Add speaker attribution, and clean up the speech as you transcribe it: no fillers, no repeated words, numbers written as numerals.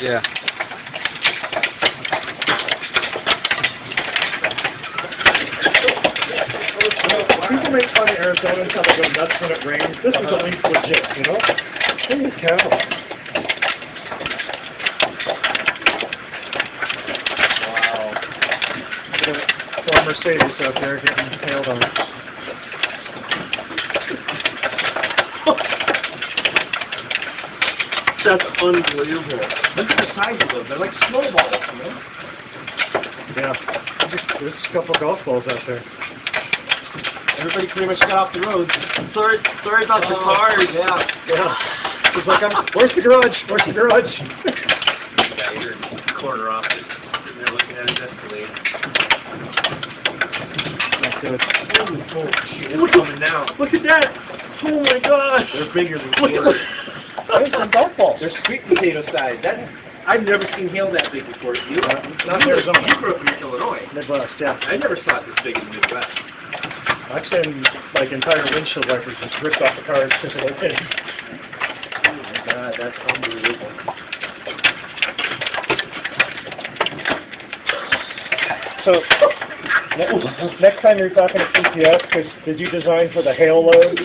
Speaker 1: Yeah.
Speaker 2: People make fun of Arizona and how they go nuts when it rains. This is at least legit, you know? Holy cow. Wow. Poor Mercedes out there getting tailed on.
Speaker 1: That's unbelievable. Look at the size of them. They're like snowballs, you know?
Speaker 2: Yeah. There's a couple golf balls out there.
Speaker 1: Everybody pretty much got off the road. Sorry about the cars.
Speaker 2: Yeah. It's like, where's the garage? Where's the garage?
Speaker 1: Yeah, you're in the corner office. Sitting there looking at his Escalade.
Speaker 2: Not good.
Speaker 1: Oh, shit. It's coming now.
Speaker 2: Look at that! Oh my gosh!
Speaker 1: They're bigger than
Speaker 2: Look at
Speaker 1: yours.
Speaker 2: There's some golf balls.
Speaker 1: They're sweet potato size. I've never seen hail that big before. You?
Speaker 2: Not in Arizona.
Speaker 1: You grew up in Illinois.
Speaker 2: Midwest, yeah.
Speaker 1: I never saw it this big in the Midwest.
Speaker 2: I've seen like entire windshield wipers just ripped off the cars because of the wind.
Speaker 1: Oh my god, that's unbelievable.
Speaker 2: So, next time you're talking to CPS, did you design for the hail load?